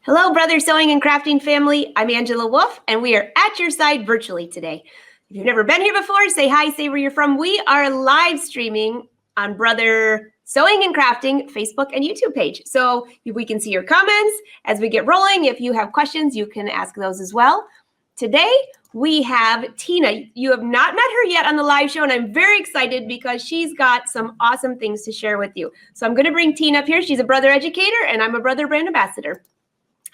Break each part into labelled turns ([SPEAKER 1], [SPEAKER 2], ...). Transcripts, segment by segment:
[SPEAKER 1] Hello, Brother Sewing and Crafting family. I'm Angela Wolf, and we are at your side virtually today. If you've never been here before, say hi, say where you're from. We are live streaming on Brother Sewing and Crafting Facebook and YouTube page. So we can see your comments as we get rolling. If you have questions, you can ask those as well. Today, we have Tina. You have not met her yet on the live show, and I'm very excited because she's got some awesome things to share with you. So I'm going to bring Tina up here. She's a Brother Educator, and I'm a Brother Brand Ambassador.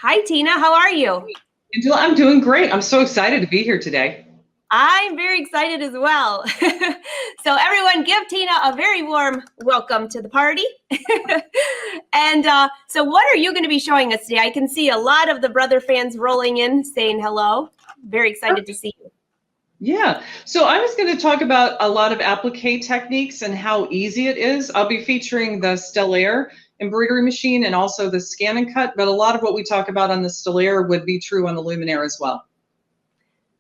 [SPEAKER 1] Hi, Tina. How are you?
[SPEAKER 2] Angela, I'm doing great. I'm so excited to be here today.
[SPEAKER 1] I'm very excited as well. So everyone give Tina a very warm welcome to the party. And so what are you going to be showing us today? I can see a lot of the Brother fans rolling in saying hello. Very excited to see you.
[SPEAKER 2] Yeah, so I was going to talk about a lot of applique techniques and how easy it is. I'll be featuring the Stellaire embroidery machine and also the ScanNCut, but a lot of what we talk about on the Stellaire would be true on the Luminaire as well.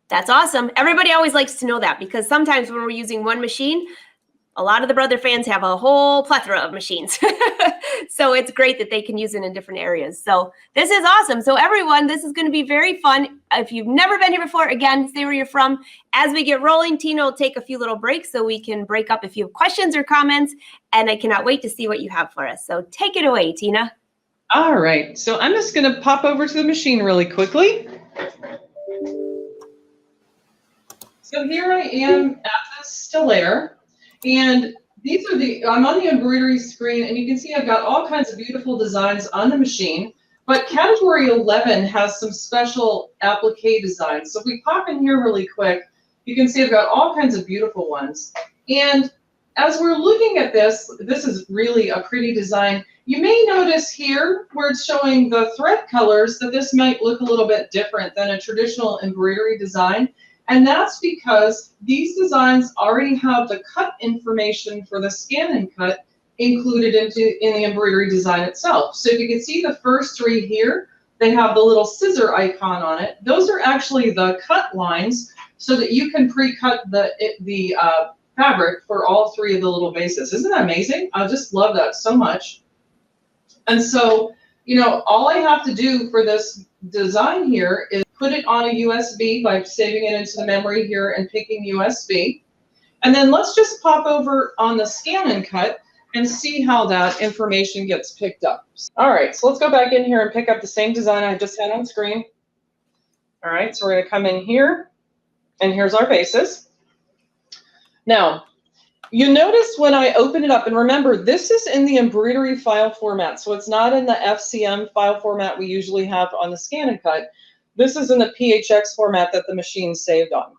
[SPEAKER 1] That's awesome. Everybody always likes to know that because sometimes when we're using one machine, a lot of the Brother fans have a whole plethora of machines. So it's great that they can use it in different areas. So this is awesome. So everyone, this is going to be very fun. If you've never been here before, again, say where you're from. As we get rolling, Tina will take a few little breaks so we can break up if you have questions or comments. And I cannot wait to see what you have for us. So take it away, Tina.
[SPEAKER 2] All right. So I'm just going to pop over to the machine really quickly. So here I am at the Stellaire, and these are I'm on the embroidery screen, and you can see I've got all kinds of beautiful designs on the machine, but category 11 has some special applique designs. So if we pop in here really quick, you can see I've got all kinds of beautiful ones. And as we're looking at this, this is really a pretty design. You may notice here where it's showing the thread colors that this might look a little bit different than a traditional embroidery design. And that's because these designs already have the cut information for the ScanNCut included in the embroidery design itself. So if you can see the first three here, they have the little scissor icon on it. Those are actually the cut lines so that you can pre-cut the fabric for all three of the little bases. Isn't that amazing? I just love that so much. And so, you know, all I have to do for this design here is put it on a USB by saving it into the memory here and picking USB. And then let's just pop over on the ScanNCut and see how that information gets picked up. All right, so let's go back in here and pick up the same design I just had on screen. All right, so we're going to come in here, and here's our bases. Now, you notice when I open it up, and remember, this is in the embroidery file format, so it's not in the FCM file format we usually have on the ScanNCut. This is in the PHX format that the machine saved on.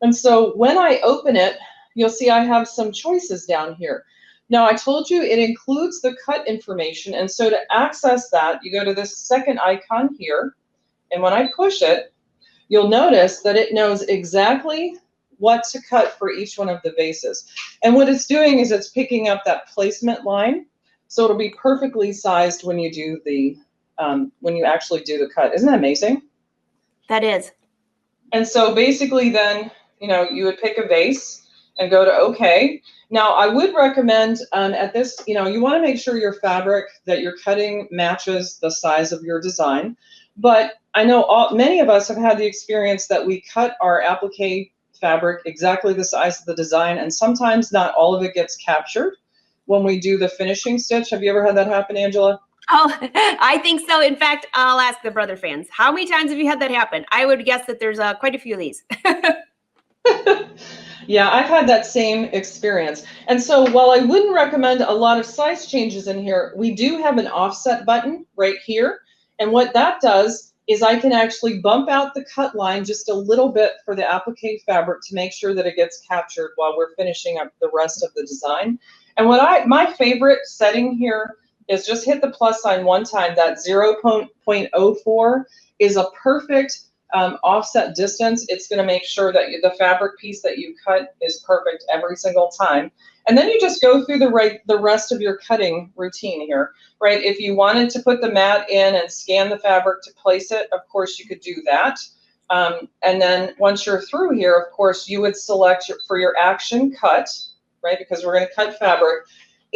[SPEAKER 2] And so when I open it, you'll see I have some choices down here. Now, I told you it includes the cut information, and so to access that, you go to this second icon here, and when I push it, you'll notice that it knows exactly what to cut for each one of the bases. And what it's doing is it's picking up that placement line, so it'll be perfectly sized when you do the when you actually do the cut. Isn't that amazing?
[SPEAKER 1] That is.
[SPEAKER 2] And so basically then, you know, you would pick a base and go to OK. Now, I would recommend at this, you know, you want to make sure your fabric that you're cutting matches the size of your design. But I know many of us have had the experience that we cut our applique fabric exactly the size of the design, and sometimes not all of it gets captured when we do the finishing stitch. Have you ever had that happen, Angela?
[SPEAKER 1] Oh, I think so. In fact, I'll ask the Brother fans. How many times have you had that happen? I would guess that there's quite a few of these.
[SPEAKER 2] Yeah, I've had that same experience. And so while I wouldn't recommend a lot of size changes in here, we do have an offset button right here. And what that does is I can actually bump out the cut line just a little bit for the applique fabric to make sure that it gets captured while we're finishing up the rest of the design. And my favorite setting here is just hit the plus sign one time. That 0.04 is a perfect offset distance. It's going to make sure that the fabric piece that you cut is perfect every single time. And then you just go through the rest of your cutting routine here, right? If you wanted to put the mat in and scan the fabric to place it, of course you could do that. And then once you're through here, of course, you would select for your action cut, right? Because we're going to cut fabric.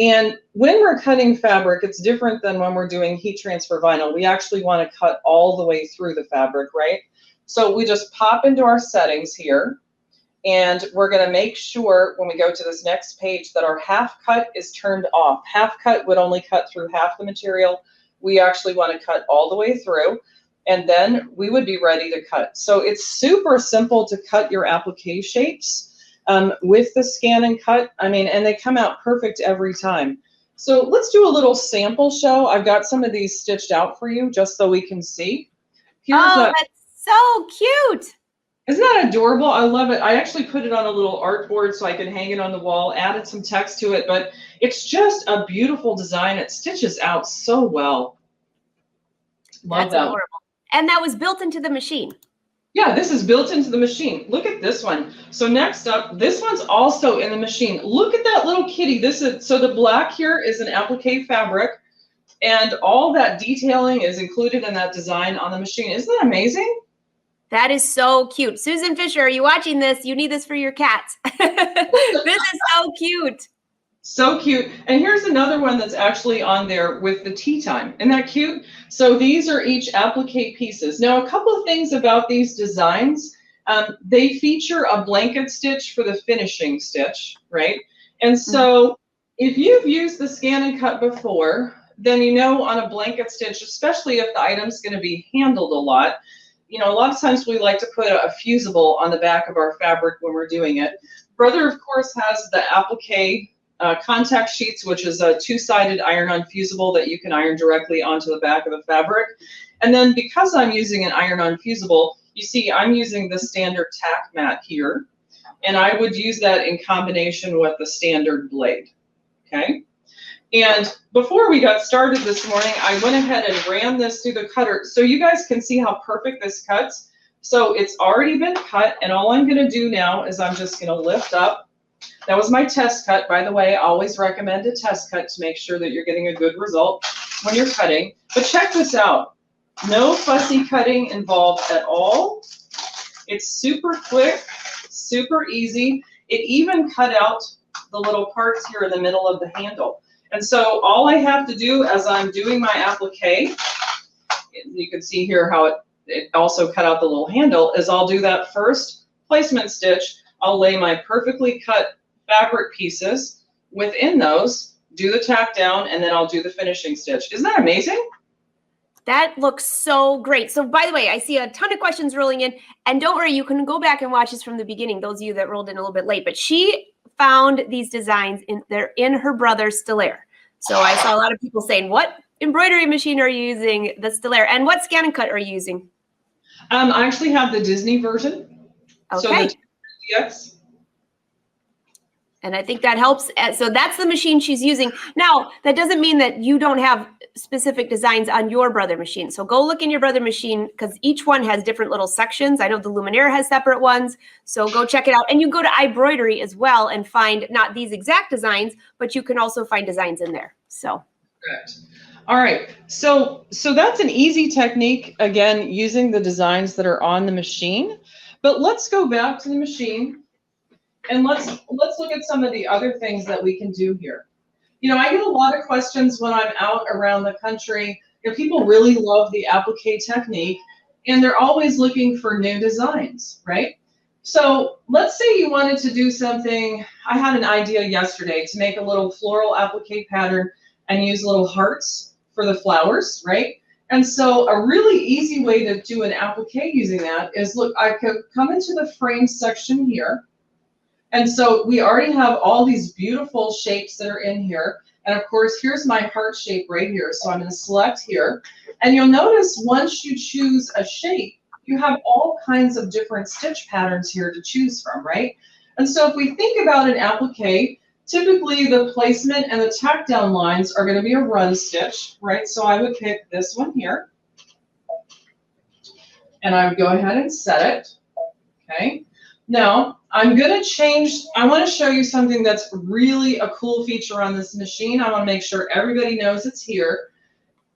[SPEAKER 2] And when we're cutting fabric, it's different than when we're doing heat transfer vinyl. We actually want to cut all the way through the fabric, right? So we just pop into our settings here, and we're going to make sure when we go to this next page that our half cut is turned off. Half cut would only cut through half the material. We actually want to cut all the way through, and then we would be ready to cut. So it's super simple to cut your applique shapes with the ScanNCut. I mean, and they come out perfect every time. So let's do a little sample show. I've got some of these stitched out for you just so we can see. Here's
[SPEAKER 1] that's so cute.
[SPEAKER 2] Isn't that adorable? I love it. I actually put it on a little artboard so I could hang it on the wall, added some text to it, but it's just a beautiful design. It stitches out so well. Love
[SPEAKER 1] That's
[SPEAKER 2] that.
[SPEAKER 1] adorable. And that was built into the machine.
[SPEAKER 2] Yeah, this is built into the machine. Look at this one. So next up, this one's also in the machine. Look at that little kitty. This is, so the black here is an applique fabric, and all that detailing is included in that design on the machine. Isn't that amazing?
[SPEAKER 1] That is so cute. Susan Fisher, are you watching this? You need this for your cats. This is so cute.
[SPEAKER 2] So cute. And here's another one that's actually on there with the tea time. Isn't that cute? So these are each applique pieces. Now, a couple of things about these designs. They feature a blanket stitch for the finishing stitch, right? And so if you've used the ScanNCut before, then you know on a blanket stitch, especially if the item's going to be handled a lot, you know, a lot of times we like to put a fusible on the back of our fabric when we're doing it. Brother, of course, has the applique contact sheets, which is a two-sided iron-on fusible that you can iron directly onto the back of the fabric. And then because I'm using an iron-on fusible, you see I'm using the standard tack mat here, and I would use that in combination with the standard blade, okay? And before we got started this morning, I went ahead and ran this through the cutter so you guys can see how perfect this cuts. So it's already been cut, and all I'm gonna do now is I'm just gonna lift up. That was my test cut, by the way. I always recommend a test cut to make sure that you're getting a good result when you're cutting. But check this out. No fussy cutting involved at all. It's super quick, super easy. It even cut out the little parts here in the middle of the handle. And so all I have to do as I'm doing my applique, you can see here how it also cut out the little handle, is I'll do that first placement stitch. I'll lay my perfectly cut fabric pieces within those, do the tack down, and then I'll do the finishing stitch. Isn't that amazing?
[SPEAKER 1] That looks so great. So by the way, I see a ton of questions rolling in, and don't worry, you can go back and watch this from the beginning, those of you that rolled in a little bit late, but she found these designs they're in her brother's Stellaire. So I saw a lot of people saying, what embroidery machine are you using? The Stellaire. And what ScanNCut are you using?
[SPEAKER 2] I actually have the Disney version.
[SPEAKER 1] Okay.
[SPEAKER 2] So the DX.
[SPEAKER 1] And I think that helps. So that's the machine she's using. Now, that doesn't mean that you don't have specific designs on your brother machine. So go look in your brother machine, because each one has different little sections. I know the Luminaire has separate ones. So go check it out. And you go to iBroidery as well and find not these exact designs, but you can also find designs in there. So.
[SPEAKER 2] Correct. All right. So that's an easy technique, again, using the designs that are on the machine. But let's go back to the machine. And let's look at some of the other things that we can do here. You know, I get a lot of questions when I'm out around the country. You know, people really love the applique technique, and they're always looking for new designs, right? So let's say you wanted to do something. I had an idea yesterday to make a little floral applique pattern and use little hearts for the flowers, right? And so a really easy way to do an applique using that is, look, I could come into the frame section here. And so we already have all these beautiful shapes that are in here. And of course, here's my heart shape right here. So I'm going to select here. And you'll notice once you choose a shape, you have all kinds of different stitch patterns here to choose from, right? And so if we think about an applique, typically the placement and the tack down lines are going to be a run stitch, right? So I would pick this one here. And I would go ahead and set it, okay? Now, I'm going to change, I want to show you something that's really a cool feature on this machine. I want to make sure everybody knows it's here.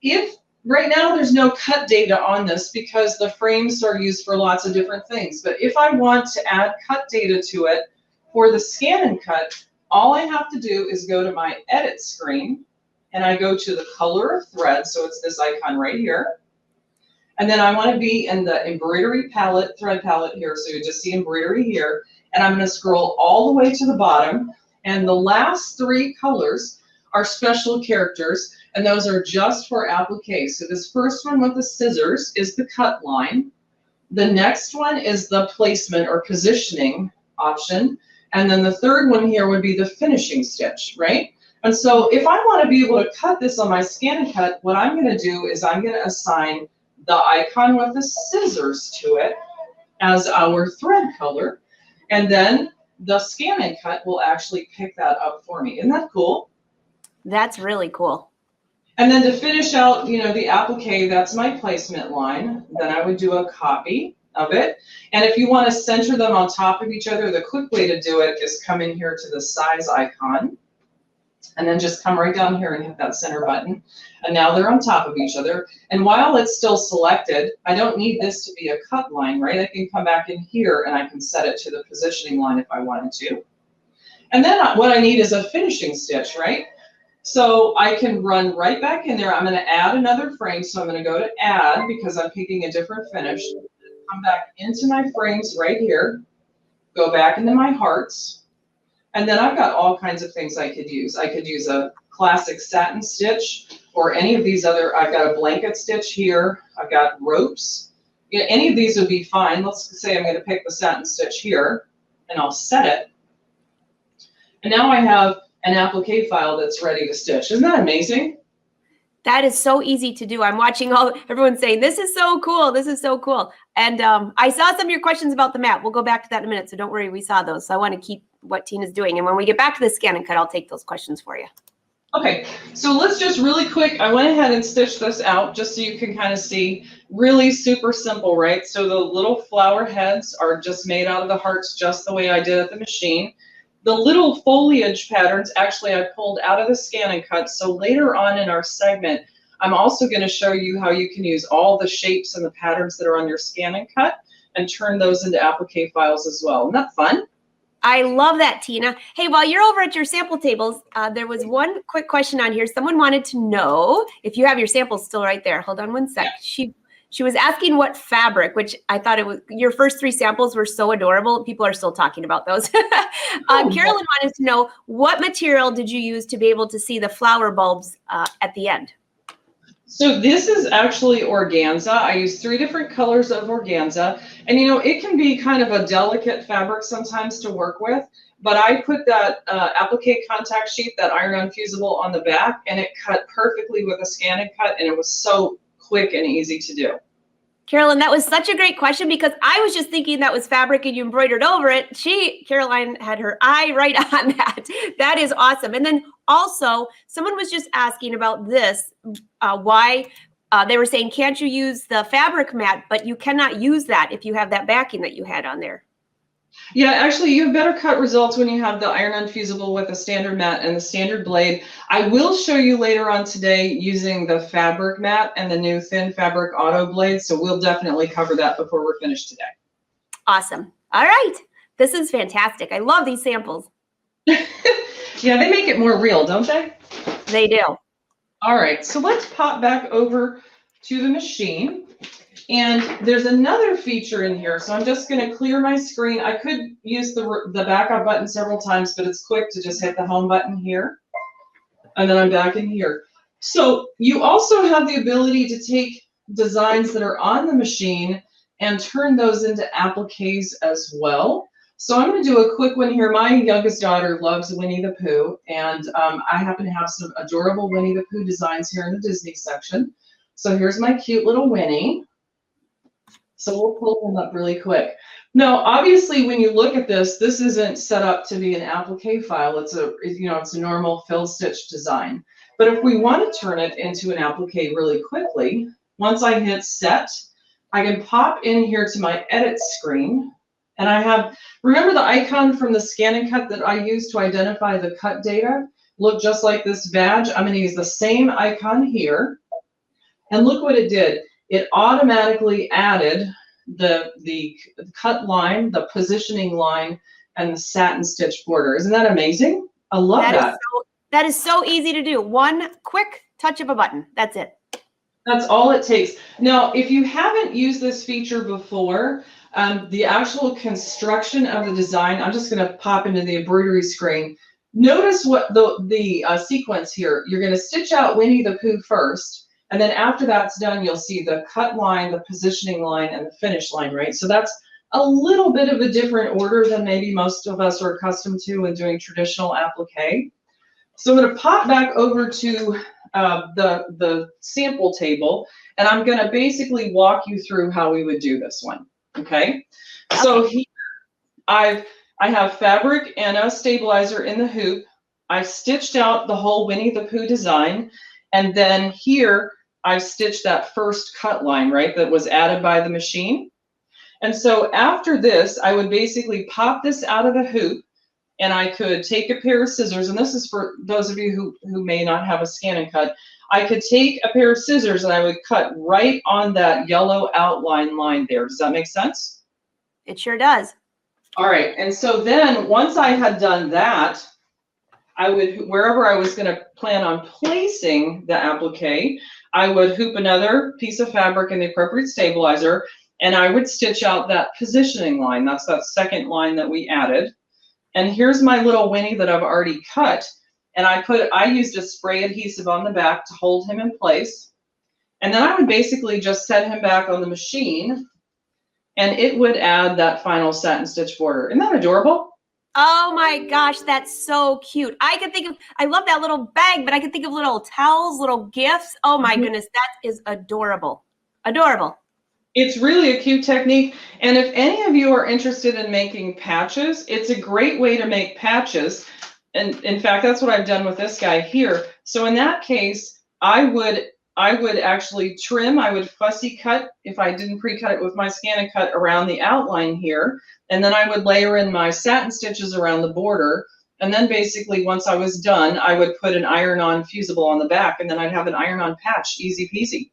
[SPEAKER 2] If right now there's no cut data on this because the frames are used for lots of different things, but if I want to add cut data to it for the ScanNCut, all I have to do is go to my edit screen, and I go to the color of thread, so it's this icon right here. And then I want to be in the embroidery palette, thread palette here, so you just see embroidery here. And I'm going to scroll all the way to the bottom, and the last 3 colors are special characters, and those are just for applique. So this first one with the scissors is the cut line. The next one is the placement or positioning option. And then the third one here would be the finishing stitch, right? And so if I want to be able to cut this on my ScanNCut, what I'm going to do is I'm going to assign the icon with the scissors to it as our thread color. And then the ScanNCut will actually pick that up for me. Isn't that cool?
[SPEAKER 1] That's really cool.
[SPEAKER 2] And then to finish out, you know, the applique, that's my placement line. Then I would do a copy of it. And if you want to center them on top of each other, the quick way to do it is come in here to the size icon, and then just come right down here and hit that center button. And now they're on top of each other. And while it's still selected, I don't need this to be a cut line, right? I can come back in here and I can set it to the positioning line if I wanted to. And then what I need is a finishing stitch, right? So I can run right back in there. I'm going to add another frame. So I'm going to go to add because I'm picking a different finish. Come back into my frames right here. Go back into my hearts. And then I've got all kinds of things I could use. I could use a classic satin stitch or any of these other, I've got a blanket stitch here. I've got ropes. Yeah, any of these would be fine. Let's say I'm going to pick the satin stitch here and I'll set it. And now I have an applique file that's ready to stitch. Isn't that amazing?
[SPEAKER 1] That is so easy to do. I'm watching everyone saying, this is so cool. This is so cool. And I saw some of your questions about the map. We'll go back to that in a minute. So don't worry, we saw those. So I want to keep what Tina's doing. And when we get back to the ScanNCut, I'll take those questions for you.
[SPEAKER 2] Okay, so let's just really quick, I went ahead and stitched this out just so you can kind of see. Really super simple, right? So the little flower heads are just made out of the hearts just the way I did at the machine. The little foliage patterns, actually I pulled out of the ScanNCut. So later on in our segment, I'm also going to show you how you can use all the shapes and the patterns that are on your ScanNCut and turn those into applique files as well. Isn't that fun?
[SPEAKER 1] I love that, Tina. Hey, while you're over at your sample tables, there was one quick question on here. Someone wanted to know if you have your samples still right there. Hold on one sec. She was asking what fabric, which I thought it was, your first 3 samples were so adorable. People are still talking about those. Carolyn wanted to know, what material did you use to be able to see the flower bulbs at the end?
[SPEAKER 2] So this is actually organza. I use 3 different colors of organza. And you know, it can be kind of a delicate fabric sometimes to work with, but I put that applique contact sheet, that iron-on fusible on the back, and it cut perfectly with a ScanNCut, and it was so quick and easy to do.
[SPEAKER 1] Carolyn, that was such a great question because I was just thinking that was fabric and you embroidered over it. Caroline had her eye right on that. That is awesome. And then also, someone was just asking about this, why they were saying, can't you use the fabric mat, but you cannot use that if you have that backing that you had on there.
[SPEAKER 2] Yeah, actually, you have better cut results when you have the iron-on fusible with a standard mat and the standard blade. I will show you later on today using the fabric mat and the new thin fabric auto blade. So we'll definitely cover that before we're finished today.
[SPEAKER 1] Awesome. All right. This is fantastic. I love these samples.
[SPEAKER 2] Yeah, they make it more real, don't they?
[SPEAKER 1] They do.
[SPEAKER 2] All right, so let's pop back over to the machine. And there's another feature in here. So I'm just going to clear my screen. I could use the backup button several times, but it's quick to just hit the home button here. And then I'm back in here. So you also have the ability to take designs that are on the machine and turn those into appliques as well. So I'm going to do a quick one here. My youngest daughter loves Winnie the Pooh, and I happen to have some adorable Winnie the Pooh designs here in the Disney section. So here's my cute little Winnie. So we'll pull them up really quick. Now, obviously, when you look at this, this isn't set up to be an applique file. It's a normal fill stitch design. But if we want to turn it into an applique really quickly, once I hit set, I can pop in here to my edit screen. And I have, remember the icon from the ScanNCut that I used to identify the cut data? Look just like this badge. I'm going to use the same icon here. And look what it did. It automatically added the cut line, the positioning line, and the satin stitch border. Isn't that amazing? I love that.
[SPEAKER 1] That is so easy to do. One quick touch of a button. That's it.
[SPEAKER 2] That's all it takes. Now, if you haven't used this feature before, the actual construction of the design, I'm just going to pop into the embroidery screen. Notice what the sequence here. You're going to stitch out Winnie the Pooh first, and then after that's done, you'll see the cut line, the positioning line, and the finish line, right? So that's a little bit of a different order than maybe most of us are accustomed to when doing traditional applique. So I'm going to pop back over to the sample table, and I'm going to basically walk you through how we would do this one. Okay. So here I have fabric and a stabilizer in the hoop. I've stitched out the whole Winnie the Pooh design, and then here I've stitched that first cut line, right, that was added by the machine. And so after this, I would basically pop this out of the hoop, and I could take a pair of scissors, and this is for those of you who may not have a ScanNCut. I could take a pair of scissors and I would cut right on that yellow outline line there. Does that make sense?
[SPEAKER 1] It sure does.
[SPEAKER 2] All right, and so then once I had done that, I would, wherever I was going to plan on placing the applique, I would hoop another piece of fabric in the appropriate stabilizer, and I would stitch out that positioning line. That's that second line that we added. And here's my little Winnie that I've already cut. And I used a spray adhesive on the back to hold him in place. And then I would basically just set him back on the machine, and it would add that final satin stitch border. Isn't that adorable?
[SPEAKER 1] Oh my gosh, that's so cute. I love that little bag, but I can think of little towels, little gifts. Oh my goodness, that is adorable. Adorable.
[SPEAKER 2] It's really a cute technique. And if any of you are interested in making patches, it's a great way to make patches. And in fact, that's what I've done with this guy here. So in that case, I would actually trim, I would fussy cut, if I didn't pre-cut it with my ScanNCut, around the outline here. And then I would layer in my satin stitches around the border. And then basically once I was done, I would put an iron-on fusible on the back, and then I'd have an iron-on patch, easy peasy.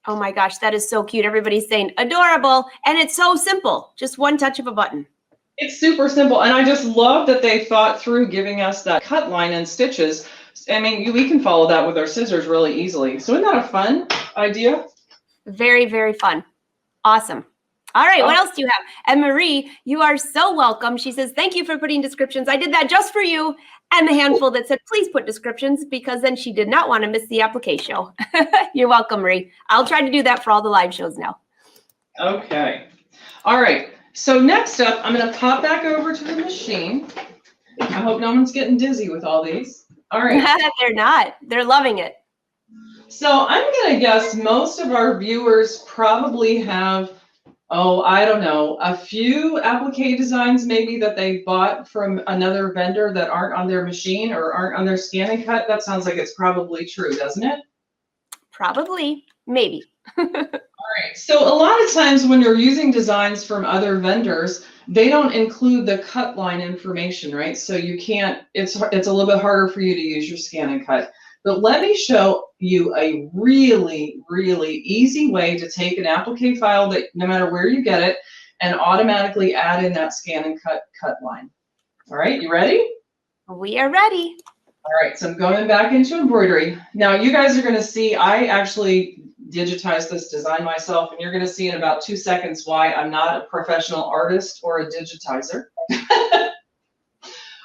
[SPEAKER 1] Oh my gosh, that is so cute. Everybody's saying adorable, and it's so simple. Just one touch of a button.
[SPEAKER 2] It's super simple, and I just love that they thought through giving us that cut line and stitches. I mean, we can follow that with our scissors really easily. So isn't that a fun idea?
[SPEAKER 1] Very, very fun. Awesome. All right, what else do you have? And Marie, you are so welcome. She says, thank you for putting descriptions. I did that just for you. And the handful that said, please put descriptions, because then she did not want to miss the applique show. You're welcome, Marie. I'll try to do that for all the live shows now. Okay.
[SPEAKER 2] All right. So next up, I'm going to pop back over to the machine. I hope no one's getting dizzy with all these. All right.
[SPEAKER 1] They're not. They're loving it.
[SPEAKER 2] So I'm going to guess most of our viewers probably have, I don't know, a few applique designs maybe that they bought from another vendor that aren't on their machine or aren't on their ScanNCut. That sounds like it's probably true, doesn't it?
[SPEAKER 1] Probably. Maybe.
[SPEAKER 2] All right. So a lot of times when you're using designs from other vendors, they don't include the cut line information, right? So you can't, it's a little bit harder for you to use your ScanNCut. But let me show you a really, really easy way to take an applique file that no matter where you get it and automatically add in that ScanNCut cut line. All right, you ready?
[SPEAKER 1] We are ready.
[SPEAKER 2] All right, so I'm going back into embroidery. Now you guys are going to see, I actually digitized this design myself, and you're going to see in about 2 seconds why I'm not a professional artist or a digitizer.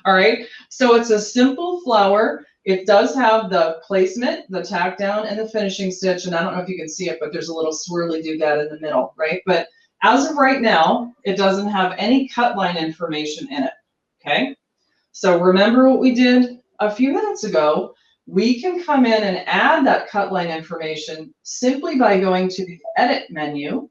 [SPEAKER 2] All right, so it's a simple flower. It does have the placement, the tack down, and the finishing stitch. And I don't know if you can see it, but there's a little swirly doodad in the middle, right? But as of right now, it doesn't have any cut line information in it, okay? So remember what we did a few minutes ago. We can come in and add that cut line information simply by going to the Edit menu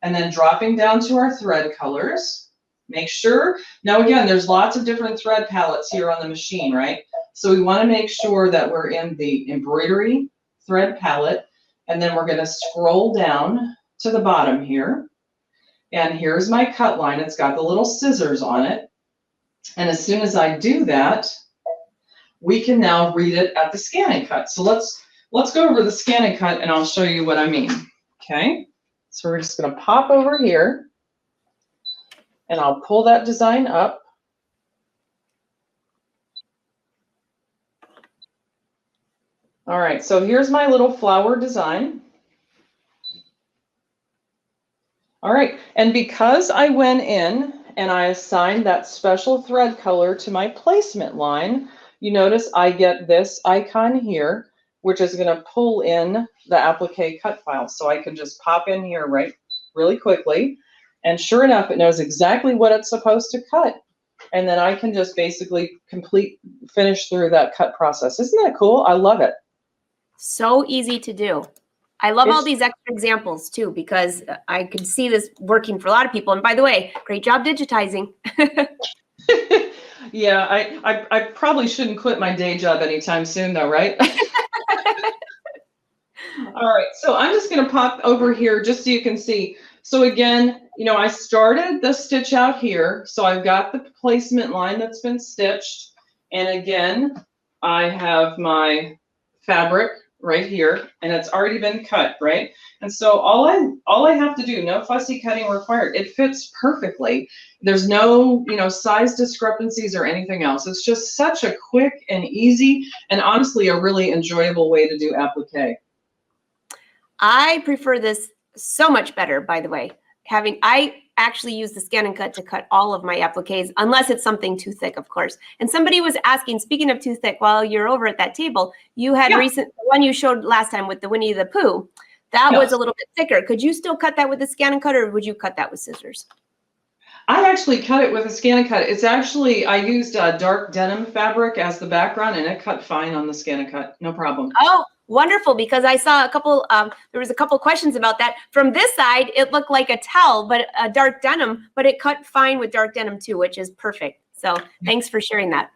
[SPEAKER 2] and then dropping down to our thread colors. Make sure, now again, there's lots of different thread palettes here on the machine, right? So we want to make sure that we're in the embroidery thread palette, and then we're going to scroll down to the bottom here. And here's my cut line. It's got the little scissors on it. And as soon as I do that, we can now read it at the ScanNCut. So let's go over the ScanNCut and I'll show you what I mean. Okay, so we're just going to pop over here and I'll pull that design up. All right, so here's my little flower design. All right, and because I went in and I assigned that special thread color to my placement line, you notice I get this icon here, which is going to pull in the applique cut file. So I can just pop in here really quickly. And sure enough, it knows exactly what it's supposed to cut. And then I can just basically finish through that cut process. Isn't that cool? I love it.
[SPEAKER 1] So easy to do. I love all these extra examples too, because I could see this working for a lot of people. And by the way, great job digitizing.
[SPEAKER 2] Yeah, I probably shouldn't quit my day job anytime soon though, right? All right, so I'm just going to pop over here just so you can see. So again, you know, I started the stitch out here. So I've got the placement line that's been stitched. And again, I have my fabric right here, and it's already been cut, right? And so all I have to do, no fussy cutting required. It fits perfectly. There's no, you know, size discrepancies or anything else. It's just such a quick and easy, and honestly, a really enjoyable way to do applique.
[SPEAKER 1] I prefer this so much better, by the way. I actually use the ScanNCut to cut all of my appliques, unless it's something too thick, of course. And somebody was asking, speaking of too thick, while you're over at that table, you had the one you showed last time with the Winnie the Pooh. That was a little bit thicker. Could you still cut that with the ScanNCut, or would you cut that with scissors?
[SPEAKER 2] I actually cut it with a ScanNCut. It's actually, I used dark denim fabric as the background, and it cut fine on the ScanNCut. No problem.
[SPEAKER 1] Oh, wonderful, because I saw a couple, there was a couple questions about that. From this side, it looked like a towel, but a dark denim, but it cut fine with dark denim too, which is perfect. So thanks for sharing that.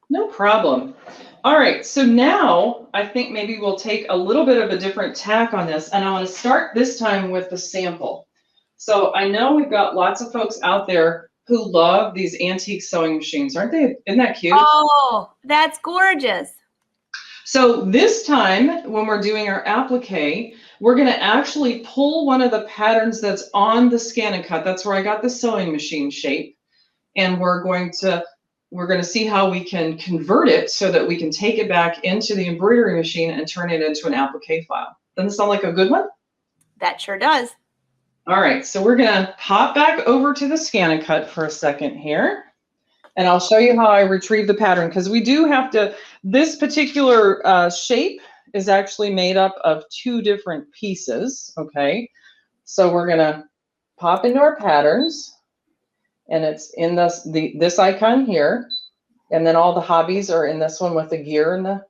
[SPEAKER 2] No problem. All right, so now I think maybe we'll take a little bit of a different tack on this, and I want to start this time with the sample. So I know we've got lots of folks out there who love these antique sewing machines, aren't they? Isn't that cute?
[SPEAKER 1] Oh, that's gorgeous.
[SPEAKER 2] So this time, when we're doing our applique, we're going to actually pull one of the patterns that's on the ScanNCut. That's where I got the sewing machine shape. And we're going to see how we can convert it so that we can take it back into the embroidery machine and turn it into an applique file. Doesn't sound like a good one?
[SPEAKER 1] That sure does.
[SPEAKER 2] All right, so we're going to hop back over to the ScanNCut for a second here. And I'll show you how I retrieve the pattern, because we do have to, this particular shape is actually made up of two different pieces, okay? So we're gonna pop into our patterns, and it's in this icon here, and then all the hobbies are in this one with the gear and the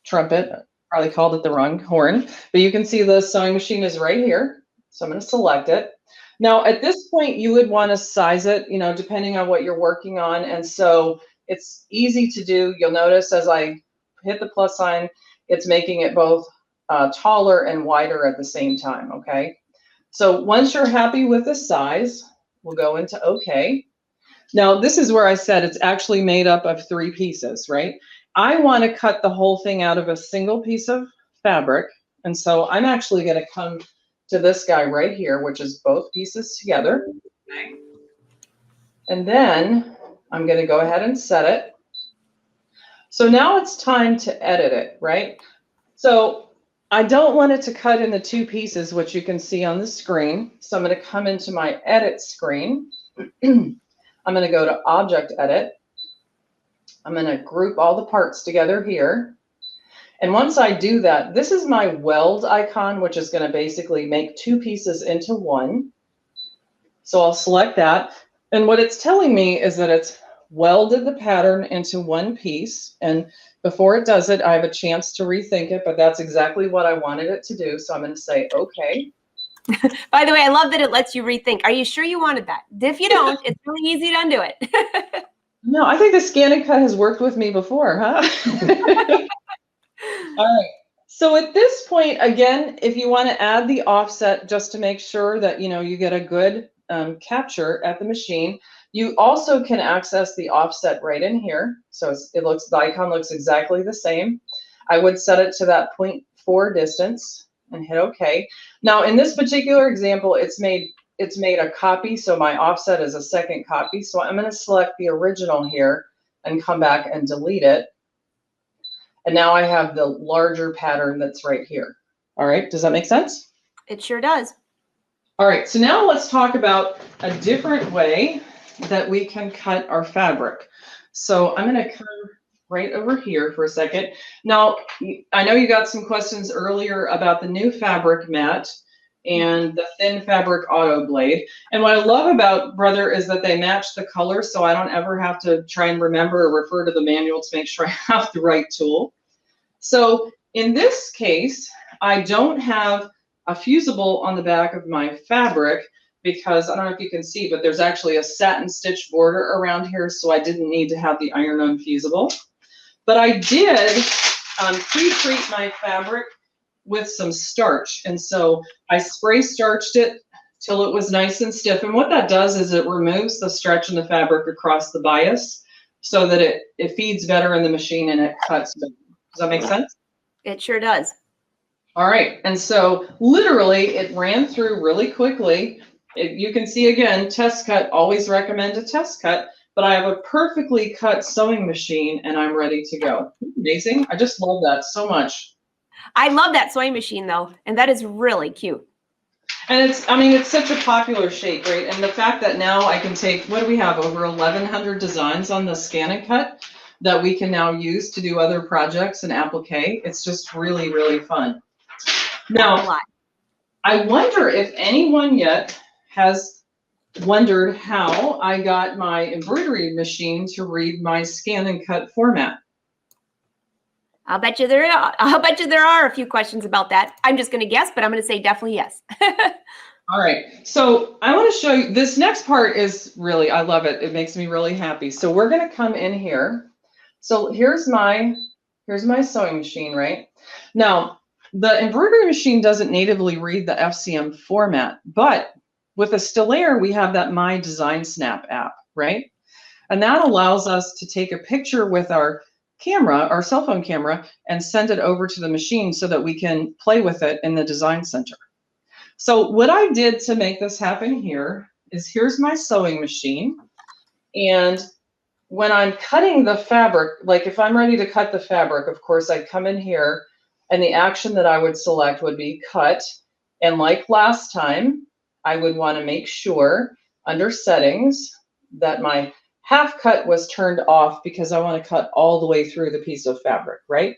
[SPEAKER 2] trumpet. Probably called it the wrong horn, but you can see the sewing machine is right here. So I'm gonna select it. Now, at this point, you would want to size it, you know, depending on what you're working on. And so it's easy to do. You'll notice as I hit the plus sign, it's making it both taller and wider at the same time, okay? So once you're happy with the size, we'll go into OK. Now, this is where I said it's actually made up of three pieces, right? I want to cut the whole thing out of a single piece of fabric. And so I'm actually going to come to this guy right here, which is both pieces together. Okay. And then I'm going to go ahead and set it. So now it's time to edit it, right? So I don't want it to cut into two pieces, which you can see on the screen. So I'm going to come into my edit screen. I'm going to go to Object Edit. I'm going to group all the parts together here. And once I do that, this is my weld icon, which is going to basically make two pieces into one. So I'll select that. And what it's telling me is that it's welded the pattern into one piece. And before it does it, I have a chance to rethink it, but that's exactly what I wanted it to do. So I'm going to say, OK.
[SPEAKER 1] By the way, I love that it lets you rethink. Are you sure you wanted that? If you don't, it's really easy to undo it.
[SPEAKER 2] No, I think the ScanNCut has worked with me before, huh? All right. So at this point, again, if you want to add the offset just to make sure that, you know, you get a good capture at the machine, you also can access the offset right in here. So the icon looks exactly the same. I would set it to that 0.4 distance and hit OK. Now, in this particular example, it's made a copy. So my offset is a second copy. So I'm going to select the original here and come back and delete it. And now I have the larger pattern that's right here. All right, does that make sense?
[SPEAKER 1] It sure does.
[SPEAKER 2] All right, so now let's talk about a different way that we can cut our fabric. So I'm going to come right over here for a second. Now, I know you got some questions earlier about the new fabric mat and the thin fabric auto blade. And what I love about Brother is that they match the color, so I don't ever have to try and remember or refer to the manual to make sure I have the right tool. So in this case, I don't have a fusible on the back of my fabric because I don't know if you can see, but there's actually a satin stitch border around here, so I didn't need to have the iron-on fusible. But I did pre-treat my fabric with some starch, and so I spray starched it till it was nice and stiff. And what that does is it removes the stretch in the fabric across the bias so that it feeds better in the machine and it cuts better. Does that make sense?
[SPEAKER 1] It sure does.
[SPEAKER 2] All right, and so literally it ran through really quickly. You can see again, test cut, always recommend a test cut, but I have a perfectly cut sewing machine and I'm ready to go. Amazing. I just love that so much.
[SPEAKER 1] I love that sewing machine though, and that is really cute.
[SPEAKER 2] And it's such a popular shape, right? And the fact that now I can take, what do we have, over 1,100 designs on the ScanNCut that we can now use to do other projects in Applique. It's just really, really fun. Now, I wonder if anyone yet has wondered how I got my embroidery machine to read my ScanNCut format.
[SPEAKER 1] I'll bet you there are a few questions about that. I'm just going to guess, but I'm going to say definitely yes.
[SPEAKER 2] All right. So I want to show you, this next part is really, I love it. It makes me really happy. So we're going to come in here. So here's my sewing machine, right? Now, the embroidery machine doesn't natively read the FCM format, but with a Stellaire, we have that My Design Snap app, right? And that allows us to take a picture with our camera, our cell phone camera, and send it over to the machine so that we can play with it in the design center. So what I did to make this happen here is here's my sewing machine. And when I'm cutting the fabric, like if I'm ready to cut the fabric, of course, I'd come in here and the action that I would select would be cut. And like last time, I would want to make sure under settings that my half cut was turned off because I want to cut all the way through the piece of fabric, right?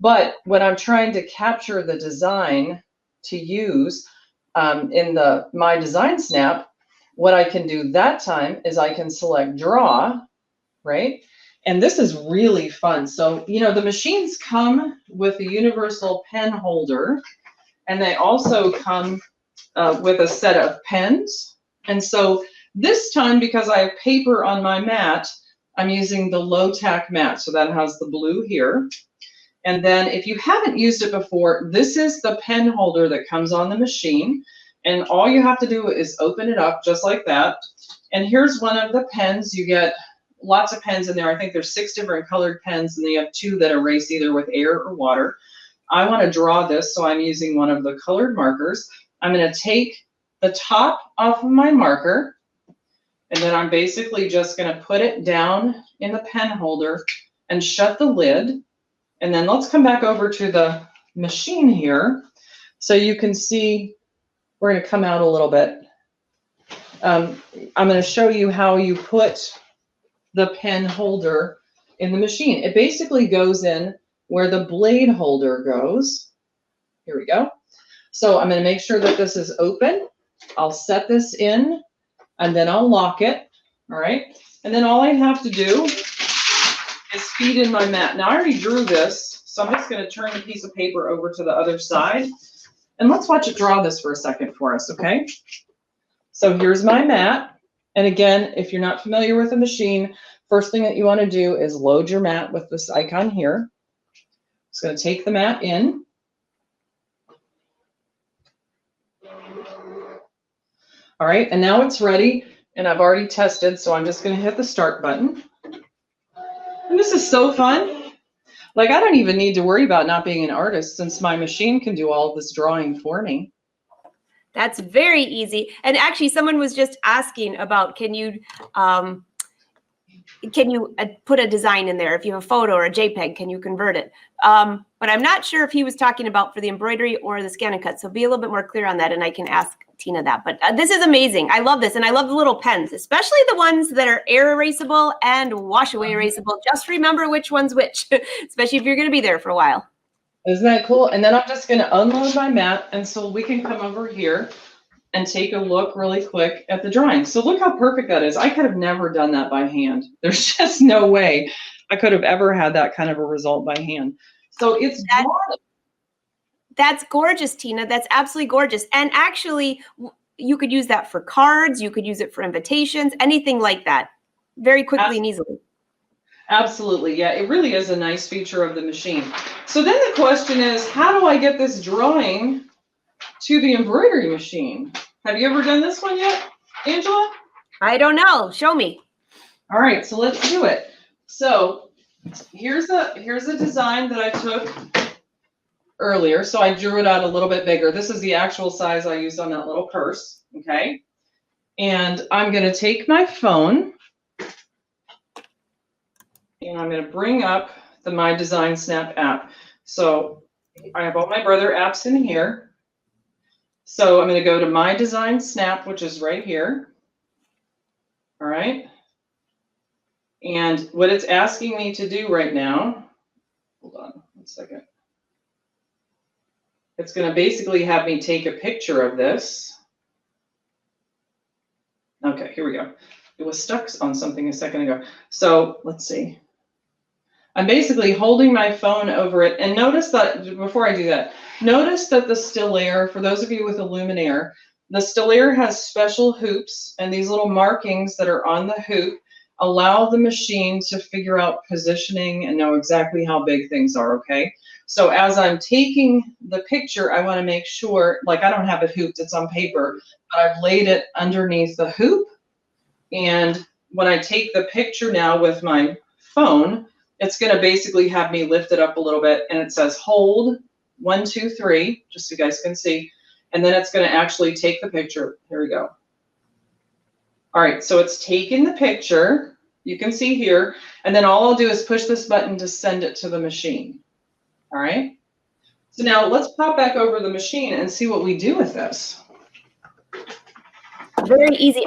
[SPEAKER 2] But when I'm trying to capture the design to use in the My Design Snap, what I can do that time is I can select draw, right? And this is really fun. So, you know, the machines come with a universal pen holder, and they also come with a set of pens. And so this time, because I have paper on my mat, I'm using the low tack mat. So that has the blue here. And then if you haven't used it before, this is the pen holder that comes on the machine. And all you have to do is open it up just like that. And here's one of the pens. You get lots of pens in there. I think there's 6 different colored pens, and then you have 2 that erase either with air or water. I want to draw this, so I'm using one of the colored markers. I'm going to take the top off of my marker, and then I'm basically just going to put it down in the pen holder and shut the lid. And then let's come back over to the machine here so you can see. We're going to come out a little bit. I'm going to show you how you put the pen holder in the machine. It basically goes in where the blade holder goes. Here we go. So I'm going to make sure that this is open. I'll set this in and then I'll lock it. All right. And then all I have to do is feed in my mat. Now I already drew this, so I'm just going to turn the piece of paper over to the other side. And let's watch it draw this for a second for us, okay? So here's my mat. And again, if you're not familiar with the machine, first thing that you want to do is load your mat with this icon here. It's going to take the mat in. All right, and now it's ready. And I've already tested, so I'm just going to hit the start button. And this is so fun. Like, I don't even need to worry about not being an artist since my machine can do all of this drawing for me.
[SPEAKER 1] That's very easy. And actually, someone was just asking about, can you can you put a design in there? If you have a photo or a JPEG, can you convert it? But I'm not sure if he was talking about for the embroidery or the ScanNCut. So be a little bit more clear on that, and I can ask Tina that. But this is amazing. I love this, and I love the little pens, especially the ones that are air erasable and wash away erasable. Just remember which one's which, especially if you're going to be there for a while.
[SPEAKER 2] Isn't that cool? And then I'm just going to unload my mat, and so we can come over here and take a look really quick at the drawing. So look how perfect that is. I could have never done that by hand. There's just no way I could have ever had that kind of a result by hand. So it's
[SPEAKER 1] that's gorgeous, Tina. That's absolutely gorgeous. And actually, you could use that for cards. You could use it for invitations, anything like that, very quickly and easily.
[SPEAKER 2] Absolutely. Yeah, it really is a nice feature of the machine. So then the question is, how do I get this drawing to the embroidery machine? Have you ever done this one yet, Angela?
[SPEAKER 1] I don't know. Show me.
[SPEAKER 2] All right, so let's do it. So here's a design that I took earlier. So I drew it out a little bit bigger. This is the actual size I used on that little purse. Okay. And I'm going to take my phone and I'm going to bring up the My Design Snap app. So I have all my Brother apps in here. So I'm going to go to My Design Snap, which is right here. All right. And what it's asking me to do right now, hold on one second. It's going to basically have me take a picture of this. Okay, here we go. It was stuck on something a second ago. So let's see. I'm basically holding my phone over it. And notice that, before I do that, notice that the Stellaire, for those of you with a Luminaire, the Stellaire has special hoops, and these little markings that are on the hoop allow the machine to figure out positioning and know exactly how big things are, okay? So as I'm taking the picture, I want to make sure, like I don't have it hooped, it's on paper, but I've laid it underneath the hoop. And when I take the picture now with my phone, it's going to basically have me lift it up a little bit, and it says hold 1, 2, 3, just so you guys can see. And then it's going to actually take the picture. Here we go. All right, so it's taken the picture. You can see here. And then all I'll do is push this button to send it to the machine. All right. So now let's pop back over the machine and see what we do with this.
[SPEAKER 1] Very easy.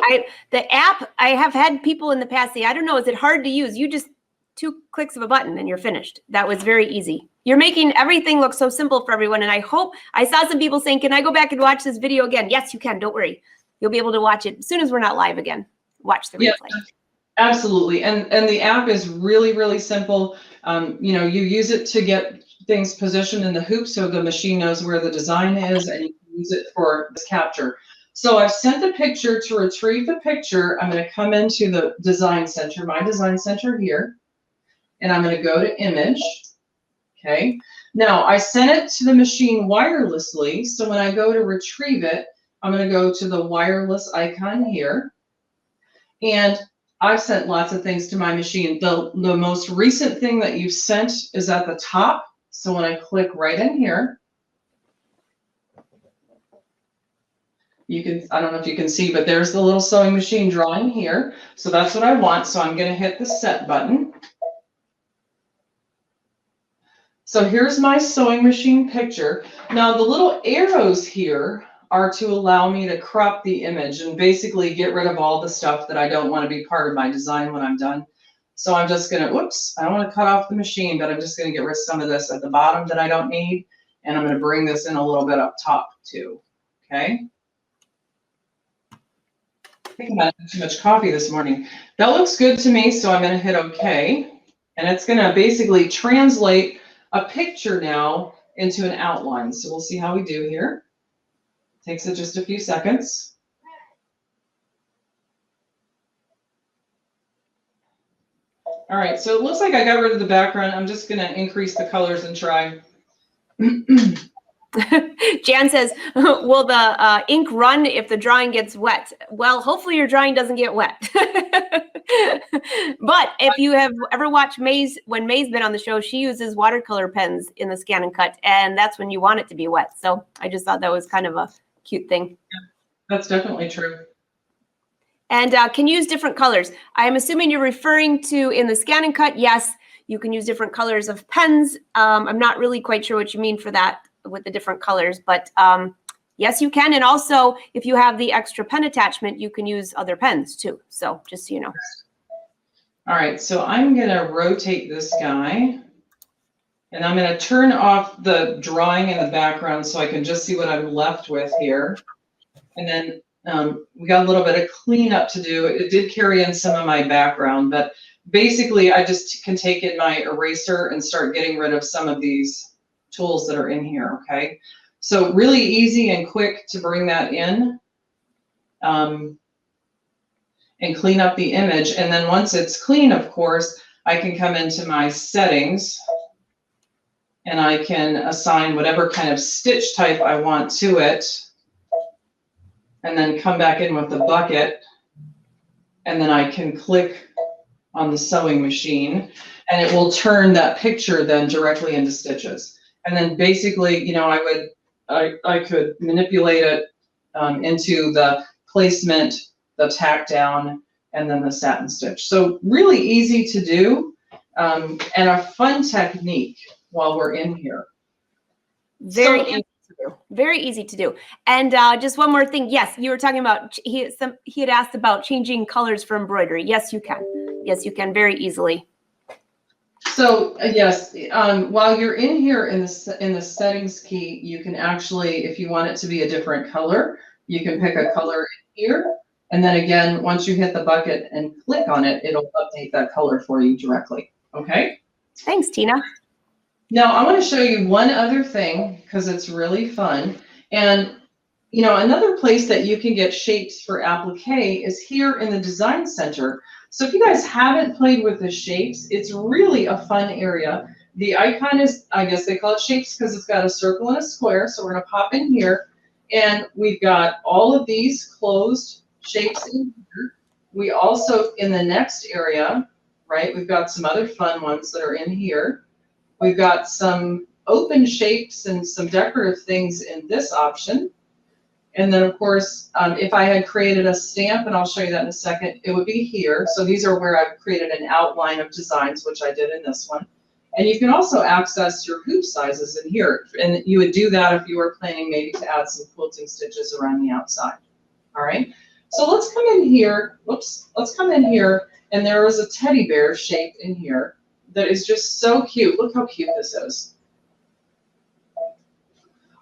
[SPEAKER 1] The app, I have had people in the past say, I don't know, is it hard to use? You just 2 clicks of a button and you're finished. That was very easy. You're making everything look so simple for everyone. And I hope, I saw some people saying, can I go back and watch this video again? Yes, you can. Don't worry. You'll be able to watch it as soon as we're not live again. Watch the replay.
[SPEAKER 2] Yeah, absolutely. And the app is really, really simple. You know, you use it to get things positioned in the hoop so the machine knows where the design is, and you can use it for this capture. So I've sent the picture. To retrieve the picture, I'm going to come into the design center, My Design Center here, and I'm going to go to image. Okay. Now I sent it to the machine wirelessly. So when I go to retrieve it, I'm going to go to the wireless icon here. And I've sent lots of things to my machine. The most recent thing that you've sent is at the top. So when I click right in here, you can, I don't know if you can see, but there's the little sewing machine drawing here. So that's what I want. So I'm going to hit the set button. So here's my sewing machine picture. Now the little arrows here are to allow me to crop the image and basically get rid of all the stuff that I don't want to be part of my design when I'm done. So I'm just going to, whoops, I don't want to cut off the machine, but I'm just going to get rid of some of this at the bottom that I don't need. And I'm going to bring this in a little bit up top too. Okay. I think I might have too much coffee this morning. That looks good to me. So I'm going to hit OK. And it's going to basically translate a picture now into an outline. So we'll see how we do here. Takes it just a few seconds. All right, so it looks like I got rid of the background. I'm just going to increase the colors and try.
[SPEAKER 1] Jan says, will the ink run if the drawing gets wet? Well, hopefully your drawing doesn't get wet. But if you have ever watched May's, when May's been on the show, she uses watercolor pens in the ScanNCut, and that's when you want it to be wet. So I just thought that was kind of a cute thing.
[SPEAKER 2] Yeah, that's definitely true.
[SPEAKER 1] And can use different colors. I'm assuming you're referring to in the ScanNCut. Yes, you can use different colors of pens. I'm not really quite sure what you mean for that with the different colors, but yes, you can. And also, if you have the extra pen attachment, you can use other pens too. So just so you know.
[SPEAKER 2] All right, so I'm gonna rotate this guy. And I'm gonna turn off the drawing in the background so I can just see what I'm left with here. And then we got a little bit of cleanup to do. It did carry in some of my background, but basically I just can take in my eraser and start getting rid of some of these tools that are in here, okay? So really easy and quick to bring that in and clean up the image. And then once it's clean, of course, I can come into my settings and I can assign whatever kind of stitch type I want to it, and then come back in with the bucket, and then I can click on the sewing machine, and it will turn that picture then directly into stitches. And then basically, you know, I could manipulate it into the placement, the tack down, and then the satin stitch. So really easy to do, and a fun technique while we're in here.
[SPEAKER 1] Very easy to do. Very easy to do. And just one more thing. Yes, you were talking about, he had asked about changing colors for embroidery. Yes, you can. Yes, you can very easily. So
[SPEAKER 2] yes, while you're in here in the settings key, you can actually, if you want it to be a different color, you can pick a color here. And then again, once you hit the bucket and click on it, it'll update that color for you directly. Okay?
[SPEAKER 1] Thanks, Tina.
[SPEAKER 2] Now, I want to show you one other thing because it's really fun. And, you know, another place that you can get shapes for applique is here in the Design Center. So if you guys haven't played with the shapes, it's really a fun area. The icon is, I guess they call it shapes because it's got a circle and a square. So we're going to pop in here. And we've got all of these closed shapes in here. We also, in the next area, right, we've got some other fun ones that are in here. We've got some open shapes and some decorative things in this option. And then, of course, if I had created a stamp, and I'll show you that in a second, it would be here. So these are where I've created an outline of designs, which I did in this one. And you can also access your hoop sizes in here. And you would do that if you were planning maybe to add some quilting stitches around the outside. All right. So let's come in here. Whoops. Let's come in here. And there is a teddy bear shape in here that is just so cute. Look how cute this is.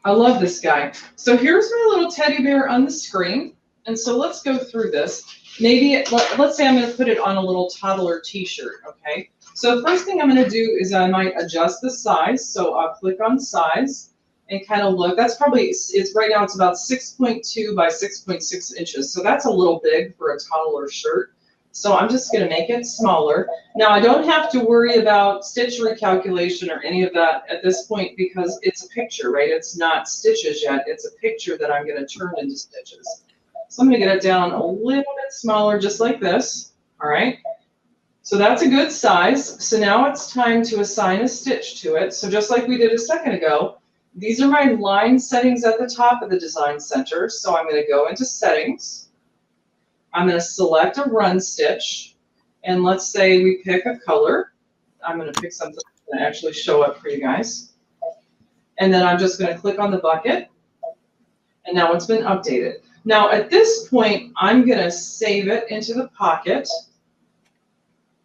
[SPEAKER 2] I love this guy. So here's my little teddy bear on the screen. And so let's go through this. Maybe, let's say I'm going to put it on a little toddler t-shirt, okay? So the first thing I'm going to do is I might adjust the size. So I'll click on size and kind of look. That's probably, it's right now it's about 6.2 by 6.6 inches. So that's a little big for a toddler shirt. So I'm just going to make it smaller. Now I don't have to worry about stitch recalculation or any of that at this point because it's a picture, right? It's not stitches yet. It's a picture that I'm going to turn into stitches. So I'm going to get it down a little bit smaller, just like this. All right. So that's a good size. So now it's time to assign a stitch to it. So just like we did a second ago, these are my line settings at the top of the Design Center. So I'm going to go into settings. I'm going to select a run stitch, and let's say we pick a color. I'm going to pick something that actually show up for you guys. And then I'm just going to click on the bucket, and now it's been updated. Now at this point, I'm going to save it into the pocket.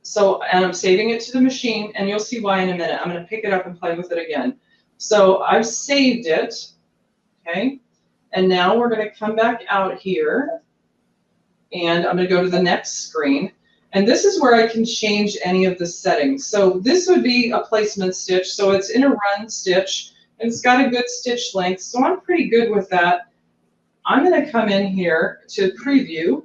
[SPEAKER 2] So, and I'm saving it to the machine, and you'll see why in a minute. I'm going to pick it up and play with it again. So I've saved it, okay? And now we're going to come back out here. And I'm going to go to the next screen. And this is where I can change any of the settings. So this would be a placement stitch. So it's in a run stitch. And it's got a good stitch length. So I'm pretty good with that. I'm going to come in here to preview.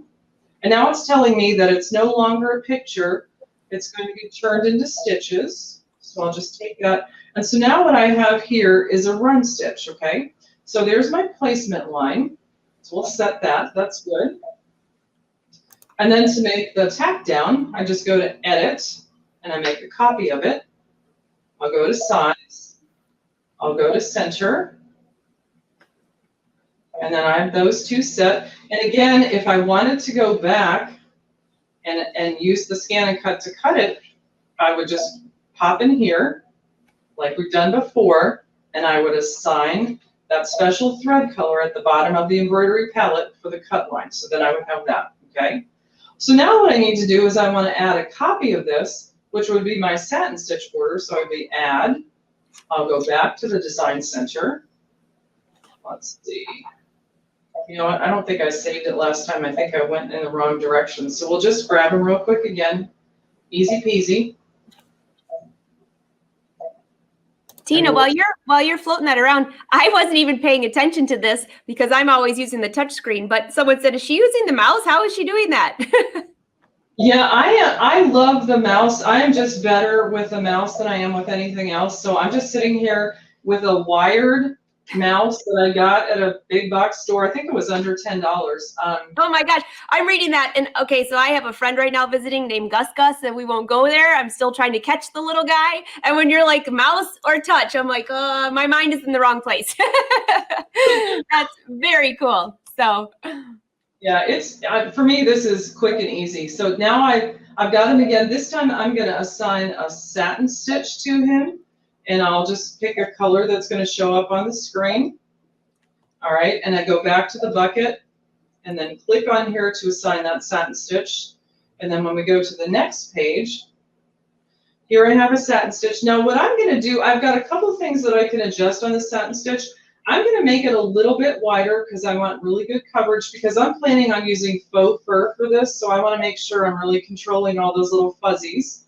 [SPEAKER 2] And now it's telling me that it's no longer a picture. It's going to be turned into stitches. So I'll just take that. And so now what I have here is a run stitch, okay? So there's my placement line. So we'll set that. That's good. And then to make the tack down, I just go to Edit, and I make a copy of it. I'll go to Size. I'll go to Center. And then I have those two set. And again, if I wanted to go back and use the ScanNCut to cut it, I would just pop in here, like we've done before, and I would assign that special thread color at the bottom of the embroidery palette for the cut line. So then I would have that, okay? So now what I need to do is I want to add a copy of this, which would be my satin stitch border. So I'd be add. I'll go back to the design center. Let's see. You know what? I don't think I saved it last time. I think I went in the wrong direction. So we'll just grab them real quick again. Easy peasy.
[SPEAKER 1] Tina, while you're floating that around, I wasn't even paying attention to this because I'm always using the touch screen. But someone said, is she using the mouse? How is she doing that?
[SPEAKER 2] Yeah, I love the mouse. I am just better with the mouse than I am with anything else. So I'm just sitting here with a wired mouse that I got at a big box store. I think it was under $10.
[SPEAKER 1] Oh my gosh, I'm reading that. And okay, so I have a friend right now visiting named Gus, and we won't go there. I'm still trying to catch the little guy. And when you're like mouse or touch, I'm like, my mind is in the wrong place. That's very cool. So
[SPEAKER 2] yeah, it's for me, this is quick and easy. So now I've got him again. This time I'm going to assign a satin stitch to him. And I'll just pick a color that's going to show up on the screen. All right, and I go back to the bucket and then click on here to assign that satin stitch. And then when we go to the next page, here I have a satin stitch. Now what I'm going to do, I've got a couple things that I can adjust on the satin stitch. I'm going to make it a little bit wider because I want really good coverage because I'm planning on using faux fur for this. So I want to make sure I'm really controlling all those little fuzzies.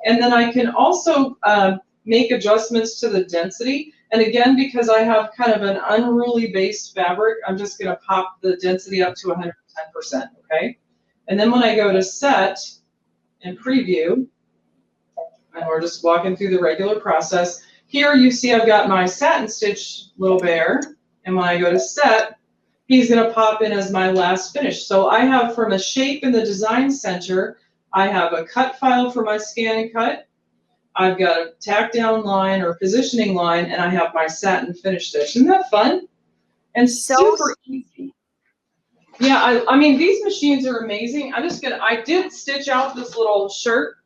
[SPEAKER 2] And then I can also make adjustments to the density. And again, because I have kind of an unruly base fabric, I'm just going to pop the density up to 110%, okay? And then when I go to set and preview, and we're just walking through the regular process, here you see I've got my satin stitch little bear, and when I go to set, he's going to pop in as my last finish. So I have from a shape in the design center, I have a cut file for my ScanNCut, I've got a tack down line or positioning line, and I have my satin finish stitch. Isn't that fun? And super easy. Yeah, I mean, these machines are amazing. I did stitch out this little shirt,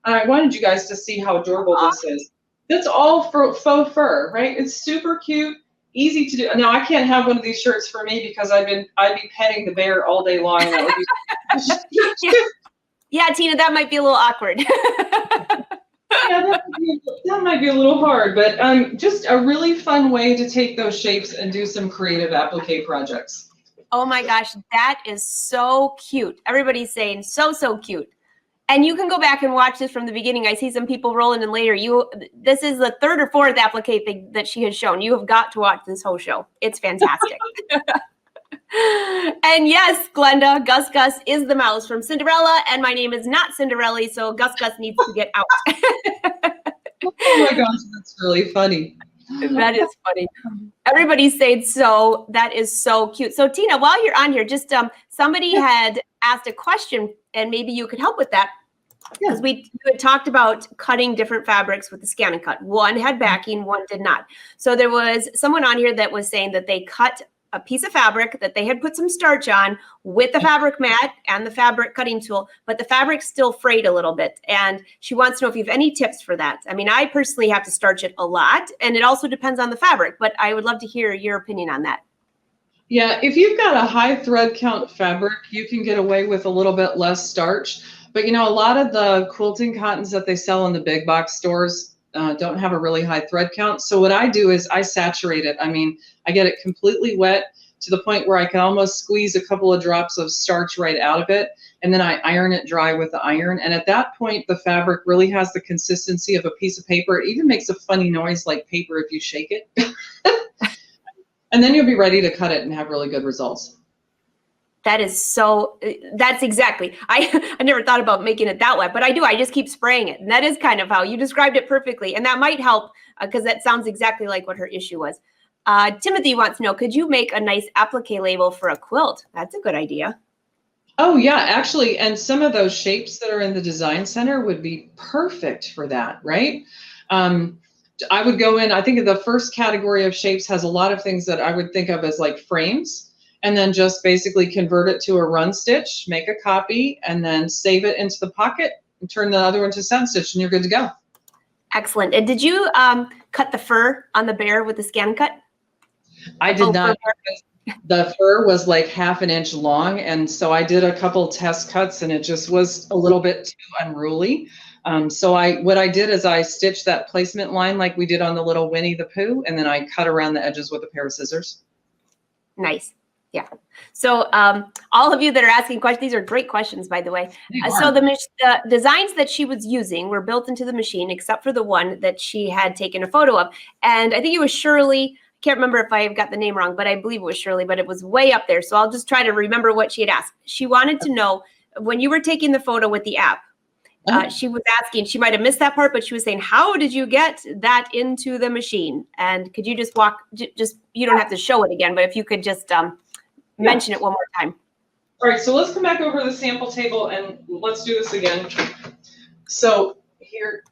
[SPEAKER 2] and I wanted you guys to see how adorable this is. That's all for faux fur, right? It's super cute, easy to do. Now, I can't have one of these shirts for me because I'd be petting the bear all day long. And that would be
[SPEAKER 1] yeah, Tina, that might be a little awkward.
[SPEAKER 2] Yeah, that might be a little hard, but just a really fun way to take those shapes and do some creative applique projects.
[SPEAKER 1] Oh my gosh, that is so cute. Everybody's saying so cute. And you can go back and watch this from the beginning. I see some people rolling in later. This is the third or fourth applique thing that she has shown. You have got to watch this whole show. It's fantastic. And yes, Glenda, Gus is the mouse from Cinderella, and my name is not Cinderella, so Gus needs to get out.
[SPEAKER 2] Oh my gosh, that's really funny.
[SPEAKER 1] That is funny. Everybody's saying so. That is so cute. So Tina, while you're on here, just somebody had asked a question, and maybe you could help with that. Because we had talked about cutting different fabrics with the ScanNCut. One had backing, one did not. So there was someone on here that was saying that they cut a piece of fabric that they had put some starch on with the fabric mat and the fabric cutting tool, but the fabric's still frayed a little bit. And she wants to know if you have any tips for that. I mean, I personally have to starch it a lot, and it also depends on the fabric, but I would love to hear your opinion on that.
[SPEAKER 2] Yeah, if you've got a high thread count fabric, you can get away with a little bit less starch. But you know, a lot of the quilting cottons that they sell in the big box stores don't have a really high thread count. So what I do is I saturate it. I mean, I get it completely wet to the point where I can almost squeeze a couple of drops of starch right out of it. And then I iron it dry with the iron. And at that point, the fabric really has the consistency of a piece of paper. It even makes a funny noise like paper if you shake it. And then you'll be ready to cut it and have really good results.
[SPEAKER 1] That's exactly. I never thought about making it that wet, but I do. I just keep spraying it. And that is kind of how you described it perfectly. And that might help because that sounds exactly like what her issue was. Timothy wants to know, could you make a nice applique label for a quilt? That's a good idea.
[SPEAKER 2] Oh yeah, actually, and some of those shapes that are in the design center would be perfect for that, right? I would go in, I think the first category of shapes has a lot of things that I would think of as like frames, and then just basically convert it to a run stitch, make a copy, and then save it into the pocket and turn the other one to set stitch, and you're good to go.
[SPEAKER 1] Excellent. And did you cut the fur on the bear with the ScanNCut?
[SPEAKER 2] I did not. The fur was like ½ inch long, and so I did a couple test cuts, and it just was a little bit too unruly. So what I did is I stitched that placement line like we did on the little Winnie the Pooh, and then I cut around the edges with a pair of scissors.
[SPEAKER 1] Nice. Yeah. So all of you that are asking questions, these are great questions, by the way. So the designs that she was using were built into the machine, except for the one that she had taken a photo of. And I think it was Shirley. I can't remember if I got the name wrong, but I believe it was Shirley, but it was way up there. So I'll just try to remember what she had asked. She wanted to know, when you were taking the photo with the app, she was asking, she might have missed that part, but she was saying, how did you get that into the machine? And could you just you don't have to show it again, but if you could just mention it one more time.
[SPEAKER 2] All right, so let's come back over to the sample table and let's do this again. So here's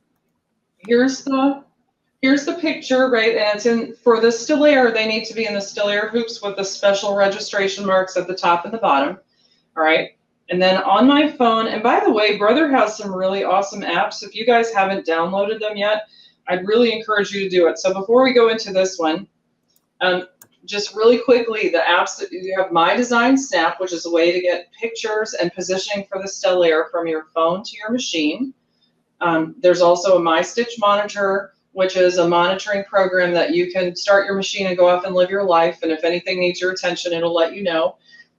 [SPEAKER 2] the picture, right? And it's in, for the still air, they need to be in the still air hoops with the special registration marks at the top and the bottom. All right. And then on my phone, and by the way, Brother has some really awesome apps. If you guys haven't downloaded them yet, I'd really encourage you to do it. So before we go into this one, just really quickly, the apps that you have, My Design Snap, which is a way to get pictures and positioning for the still air from your phone to your machine. There's also a My Stitch Monitor, which is a monitoring program that you can start your machine and go off and live your life. And if anything needs your attention, it'll let you know.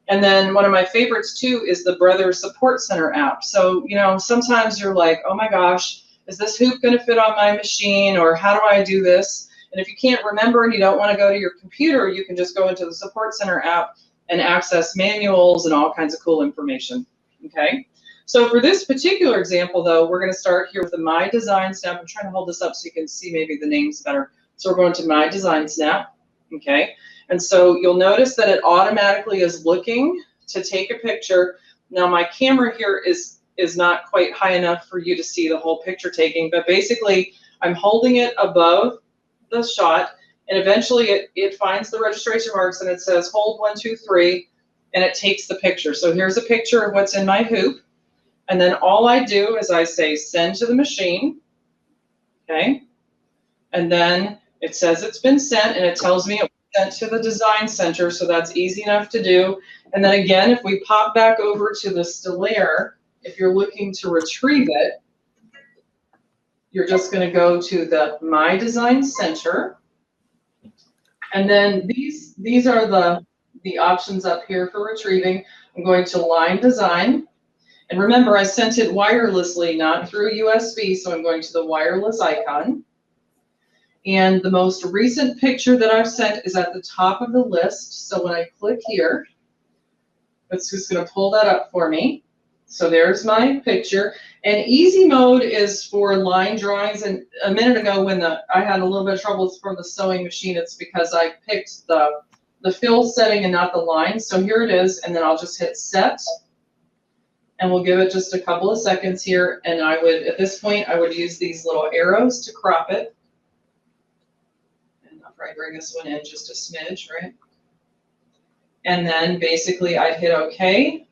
[SPEAKER 2] And then one of my favorites too is the Brother Support Center app. So, you know, sometimes you're like, oh my gosh, is this hoop going to fit on my machine? Or how do I do this? And if you can't remember and you don't want to go to your computer, you can just go into the Support Center app and access manuals and all kinds of cool information. Okay. So for this particular example, though, we're going to start here with the My Design Snap. I'm trying to hold this up so you can see maybe the names better. So we're going to My Design Snap. Okay. And so you'll notice that it automatically is looking to take a picture. Now my camera here is not quite high enough for you to see the whole picture taking, but basically I'm holding it above the shot, and eventually it finds the registration marks and it says hold 1, 2, 3, and it takes the picture. So here's a picture of what's in my hoop. And then all I do is I say send to the machine. Okay. And then it says it's been sent, and it tells me it was sent to the design center. So that's easy enough to do. And then again, if we pop back over to the still air, if you're looking to retrieve it, you're just going to go to the My Design Center. And then these are the options up here for retrieving. I'm going to Line Design. And remember, I sent it wirelessly, not through USB, so I'm going to the wireless icon. And the most recent picture that I've sent is at the top of the list. So when I click here, it's just going to pull that up for me. So there's my picture. And easy mode is for line drawings. And a minute ago when I had a little bit of trouble from the sewing machine, it's because I picked the fill setting and not the line. So here it is, and then I'll just hit set. And we'll give it just a couple of seconds here. And I would, at this point, I would use these little arrows to crop it. And I'll probably bring this one in just a smidge, right? And then basically I'd hit OK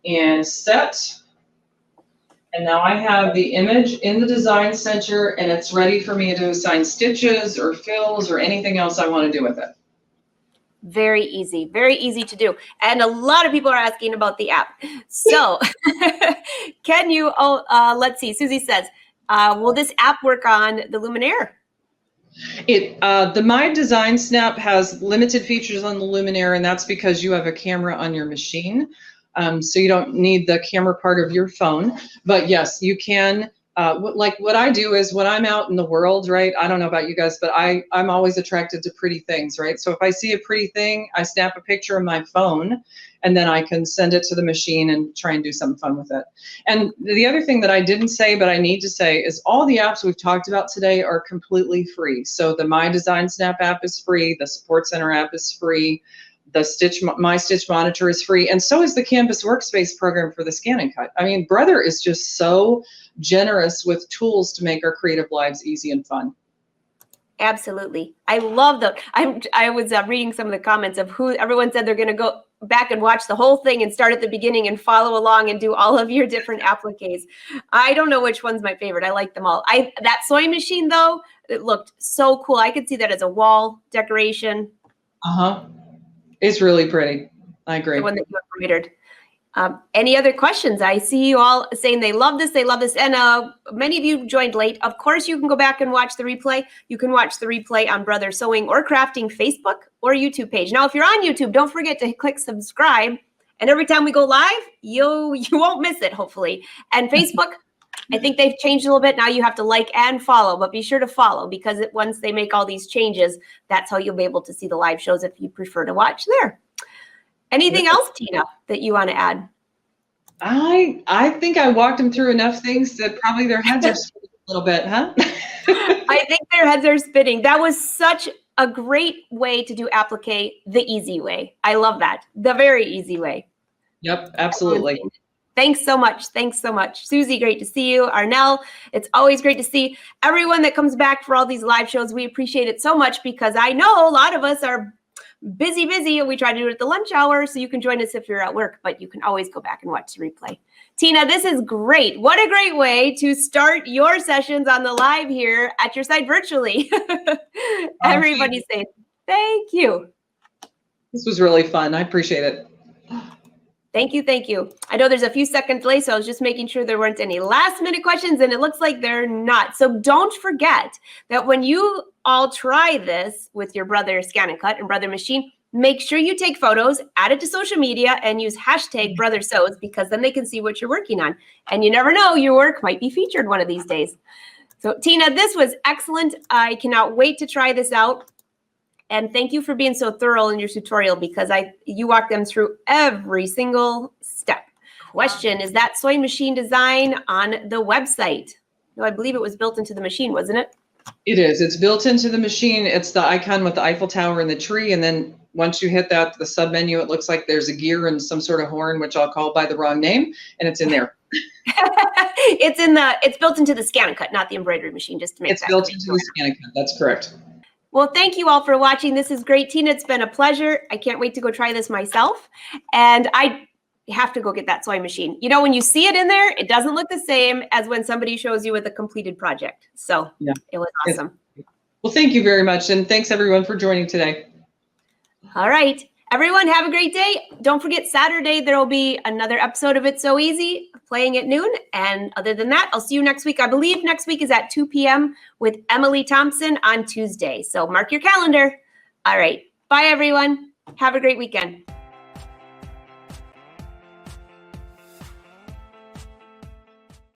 [SPEAKER 2] and set. And now I have the image in the design center, and it's ready for me to assign stitches or fills or anything else I want to do with it.
[SPEAKER 1] Very easy to do. And a lot of people are asking about the app. So can you, let's see, Susie says, will this app work on the Luminaire?
[SPEAKER 2] The My Design Snap has limited features on the Luminaire, and that's because you have a camera on your machine. So you don't need the camera part of your phone. But yes, you can. Like what I do is when I'm out in the world, right? I don't know about you guys, but I'm always attracted to pretty things, right? So if I see a pretty thing, I snap a picture of my phone, and then I can send it to the machine and try and do something fun with it. And the other thing that I didn't say, but I need to say, is all the apps we've talked about today are completely free. So the My Design Snap app is free. The Support Center app is free. My Stitch Monitor is free, and so is the Canvas Workspace program for the ScanNCut. I mean, Brother is just so generous with tools to make our creative lives easy and fun.
[SPEAKER 1] Absolutely. I love that. I was reading some of the comments of who everyone said they're going to go back and watch the whole thing and start at the beginning and follow along and do all of your different appliques. I don't know which one's my favorite. I like them all. That sewing machine though, it looked so cool. I could see that as a wall decoration.
[SPEAKER 2] It's really pretty. I agree.
[SPEAKER 1] The one that you embroidered. Any other questions? I see you all saying they love this, and many of you joined late. Of course, you can go back and watch the replay. You can watch the replay on Brother Sewing or Crafting Facebook or YouTube page. Now, if you're on YouTube, don't forget to click subscribe, and every time we go live, you won't miss it, hopefully. And Facebook, I think they've changed a little bit. Now you have to like and follow, but be sure to follow, because once they make all these changes, that's how you'll be able to see the live shows if you prefer to watch there. Anything else, Tina, that you want to add?
[SPEAKER 2] I think I walked them through enough things that probably their heads are spinning a little bit, huh?
[SPEAKER 1] I think their heads are spinning. That was such a great way to do applique the easy way. I love that. The very easy way.
[SPEAKER 2] Yep, absolutely.
[SPEAKER 1] Thanks so much. Thanks so much. Susie, great to see you. Arnell, it's always great to see everyone that comes back for all these live shows. We appreciate it so much, because I know a lot of us are busy, and we try to do it at the lunch hour, so you can join us if you're at work, but you can always go back and watch the replay. Tina, this is great. What a great way to start your sessions on the live here at your site virtually. Everybody say thank you.
[SPEAKER 2] This was really fun. I appreciate it.
[SPEAKER 1] Thank you. Thank you. I know there's a few seconds late, so I was just making sure there weren't any last minute questions, and it looks like they're not. So don't forget that when you all try this with your Brother ScanNCut and Brother Machine, make sure you take photos, add it to social media, and use hashtag Brother Sews, because then they can see what you're working on. And you never know, your work might be featured one of these days. So Tina, this was excellent. I cannot wait to try this out. And thank you for being so thorough in your tutorial, because you walked them through every single step. Question, is that sewing machine design on the website? No, I believe it was built into the machine, wasn't it?
[SPEAKER 2] It is. It's built into the machine. It's the icon with the Eiffel Tower and the tree. And then once you hit that, the sub menu, it looks like there's a gear and some sort of horn, which I'll call by the wrong name. And it's in there.
[SPEAKER 1] It's built into the ScanNCut, not the embroidery machine, just to make
[SPEAKER 2] it's built into the ScanNCut. That's correct.
[SPEAKER 1] Well, thank you all for watching. This is great, Tina. It's been a pleasure. I can't wait to go try this myself. And I have to go get that sewing machine. You know, when you see it in there, it doesn't look the same as when somebody shows you with a completed project. So yeah, it was awesome.
[SPEAKER 2] Well, thank you very much. And thanks everyone for joining today.
[SPEAKER 1] All right. Everyone have a great day. Don't forget, Saturday, there will be another episode of It's So Easy playing at noon. And other than that, I'll see you next week. I believe next week is at 2 p.m. with Emily Thompson on Tuesday. So mark your calendar. All right. Bye, everyone. Have a great weekend.